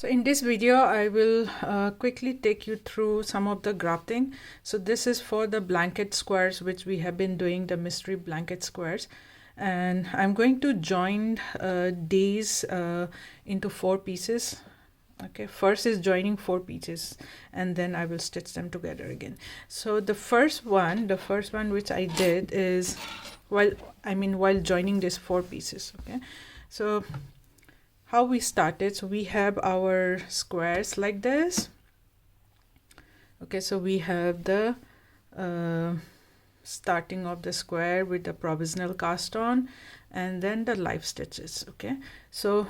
So in this video, I will quickly take you through some of the grafting. So this is for the blanket squares, which we have been doing, the mystery blanket squares. And I'm going to join these into 4 pieces. Okay, first is joining 4 pieces and then I will stitch them together again. So the first one which I did is while joining these 4 pieces. Okay, so how we started, so we have our squares like this. Okay, so we have the starting of the square with the provisional cast on and then the live stitches. Okay, so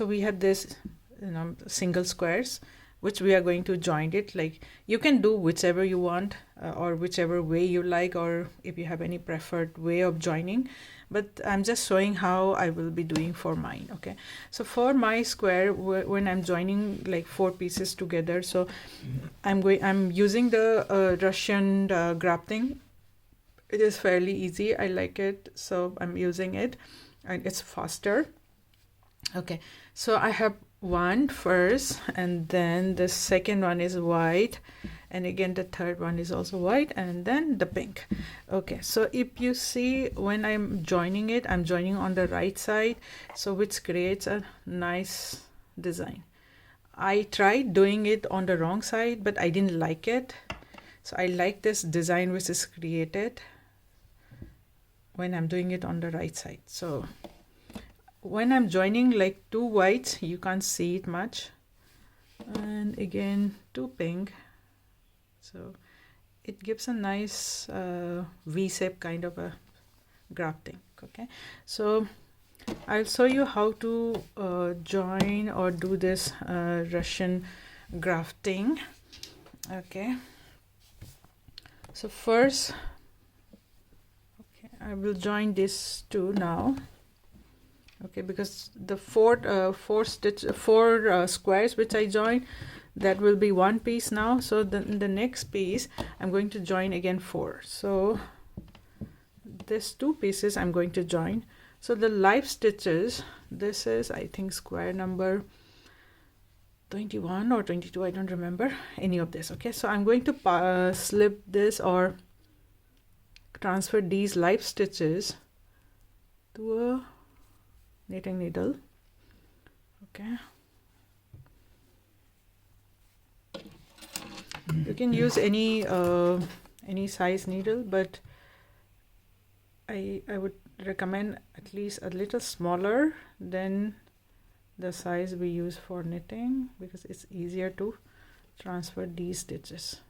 we have this single squares which we are going to join it. Like, you can do whichever you want or whichever way you like, or if you have any preferred way of joining, but I'm just showing how I will be doing for mine. Okay, so for my square, when I'm joining like 4 pieces together, so I'm using the Russian grafting. It is fairly easy, I like it, so I'm using it and it's faster. Okay, so I have one first and then the second one is white, and again the third one is also white, and then the pink. Okay, so if you see, when I'm joining it, I'm joining on the right side, so which creates a nice design. I tried doing it on the wrong side, but I didn't like it, so I like this design which is created when I'm doing it on the right side. So when I'm joining like 2 whites, you can't see it much, and again 2 pink, so it gives a nice V-shape kind of a grafting. Okay, so I'll show you how to join or do this Russian grafting. Okay, so first, okay, I will join these 2 now. Okay, because the four squares which I joined, that will be 1 piece now. So the next piece I'm going to join again 4. So this 2 pieces I'm going to join. So the live stitches, this is, I think, square number 21 or 22, I don't remember any of this. Okay, so I'm going to slip this or transfer these live stitches to a knitting needle. Okay, you can use any size needle, but I would recommend at least a little smaller than the size we use for knitting, because it's easier to transfer these stitches.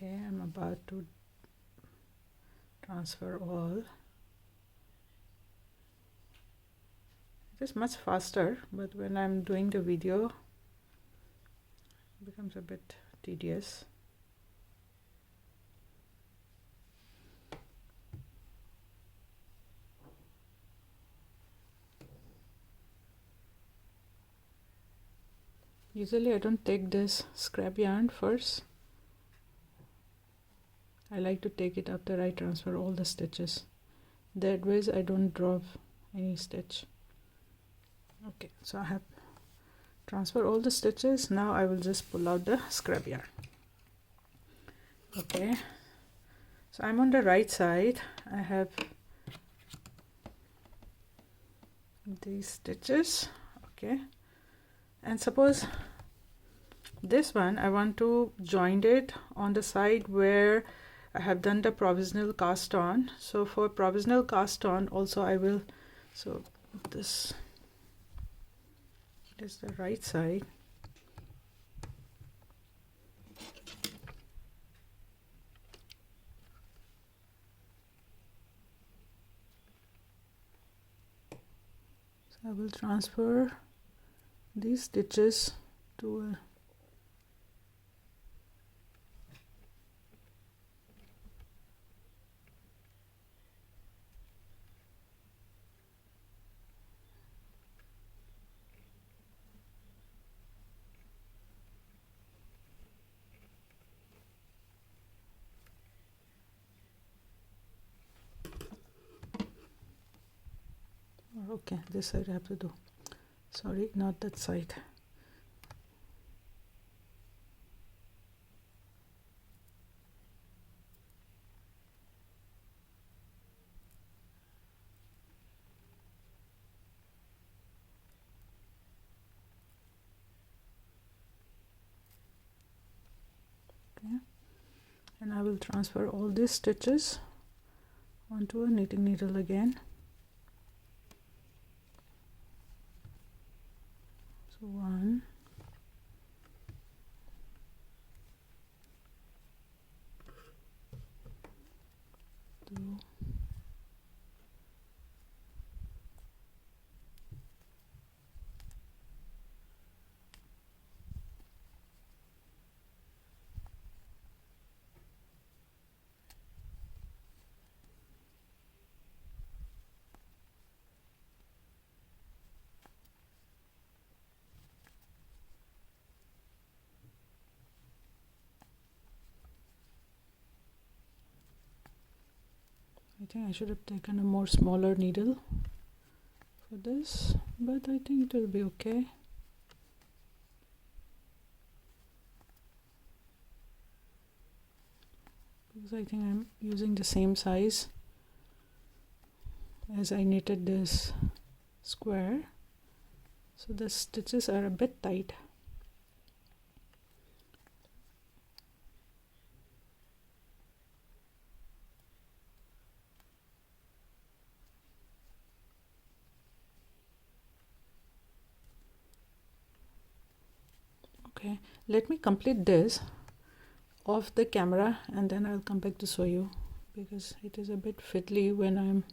Okay, I'm about to transfer all. It is much faster, but when I'm doing the video, it becomes a bit tedious. Usually I don't take this scrap yarn first. I like to take it after I transfer all the stitches. That way I don't drop any stitch. Okay, so I have transferred all the stitches. Now I will just pull out the scrap yarn. Okay, so I'm on the right side. I have these stitches. Okay, and suppose this one I want to join it on the side where I have done the provisional cast on. So for provisional cast on also I will, so this is the right side. So I will transfer these stitches to a okay, this side I have to do, sorry, not that side. Okay, and I will transfer all these stitches onto a knitting needle again. So 1, 2, I think I should have taken a more smaller needle for this, but I think it will be okay. Because I think I'm using the same size as I knitted this square, so the stitches are a bit tight. Okay, let me complete this off the camera and then I'll come back to show you, because it is a bit fiddly when I'm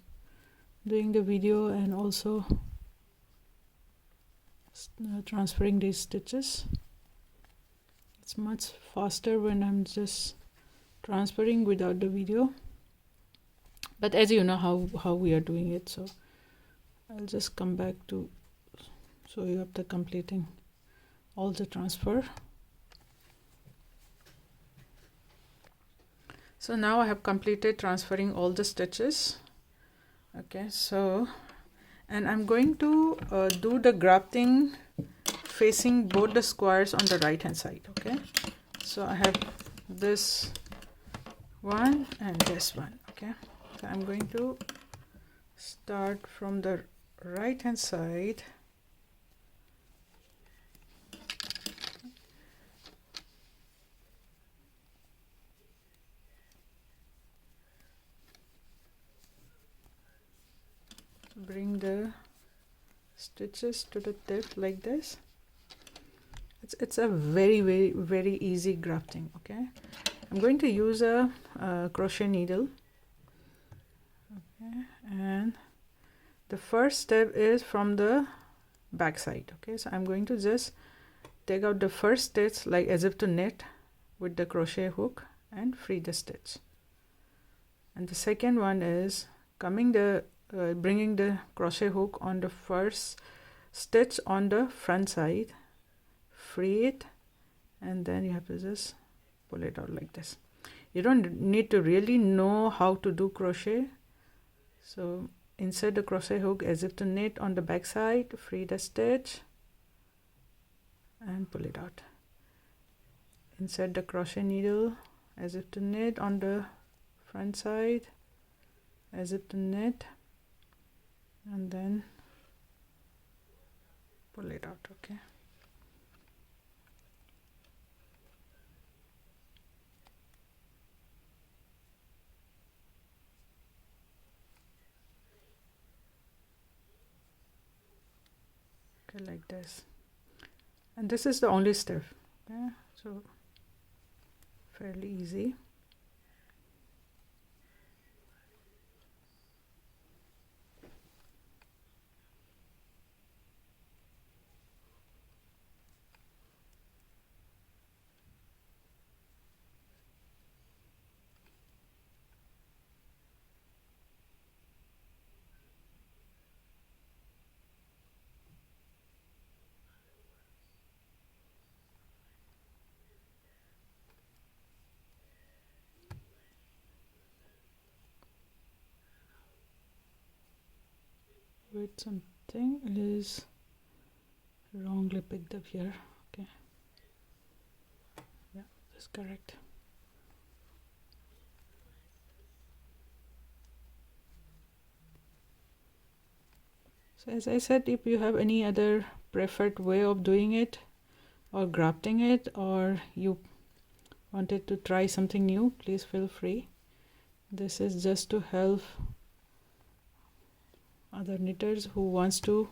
doing the video and also transferring these stitches. It's much faster when I'm just transferring without the video, but as you know how we are doing it, so I'll just come back to show you after completing all the transfer. So now I have completed transferring all the stitches. Okay, so and I'm going to do the grafting facing both the squares on the right hand side. Okay, so I have this one and this one. Okay, so I'm going to start from the right hand side. Bring the stitches to the tip like this. It's a very easy grafting. Okay, I'm going to use a crochet needle. Okay, and the first step is from the back side. Okay, so I'm going to just take out the first stitch like as if to knit with the crochet hook and free the stitch, and the second one is coming the bringing the crochet hook on the first stitch on the front side, free it, and then you have to just pull it out like this. You don't need to really know how to do crochet, so insert the crochet hook as if to knit on the back side, free the stitch and pull it out. Insert the crochet needle as if to knit on the front side, as if to knit, and then pull it out. Okay, okay, like this, and this is the only step. Okay, so fairly easy. wait, something is wrongly picked up here. Okay, yeah, that's correct. So as I said, if you have any other preferred way of doing it or grafting it, or you wanted to try something new, please feel free. This is just to help other knitters who wants to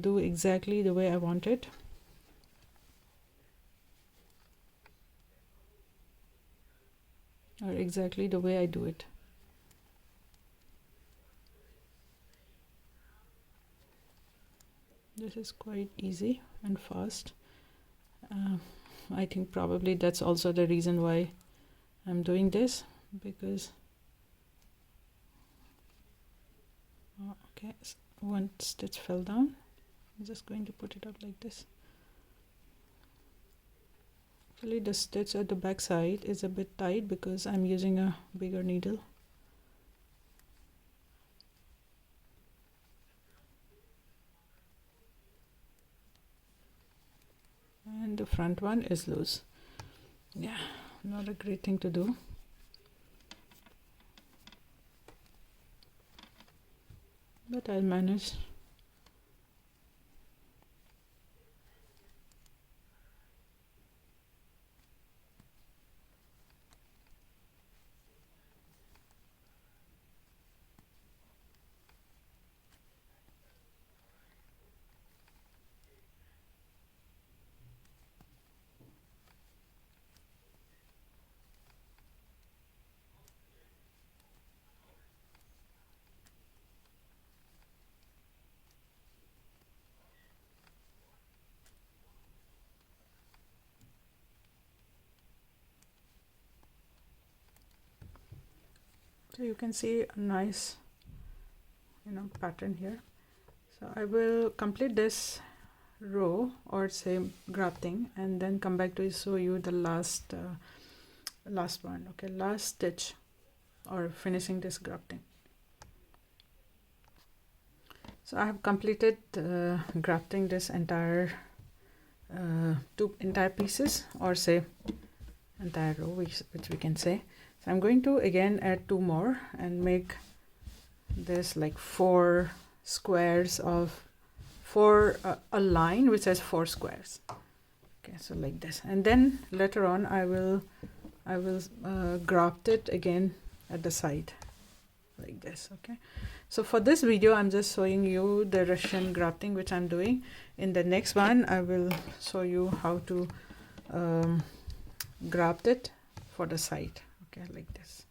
do exactly the way I want it. Or exactly the way I do it. This is quite easy and fast. I think probably that's also the reason why I'm doing this, because okay, one stitch fell down. I'm just going to put it up like this. Actually, the stitch at the back side is a bit tight because I'm using a bigger needle. And the front one is loose. Yeah, not a great thing to do. But I'll manage. So you can see a nice, pattern here. So I will complete this row, or say grafting, and then come back to show you the last one. Okay, last stitch, or finishing this grafting. So I have completed grafting this entire two entire pieces, or say entire row, which we can say. So I'm going to again add 2 more and make this like 4 squares of 4 a line which has 4 squares. Okay, so like this, and then later on I will graft it again at the side like this. Okay, so for this video I'm just showing you the Russian grafting which I'm doing. In the next one I will show you how to graft it for the side. Okay, like this.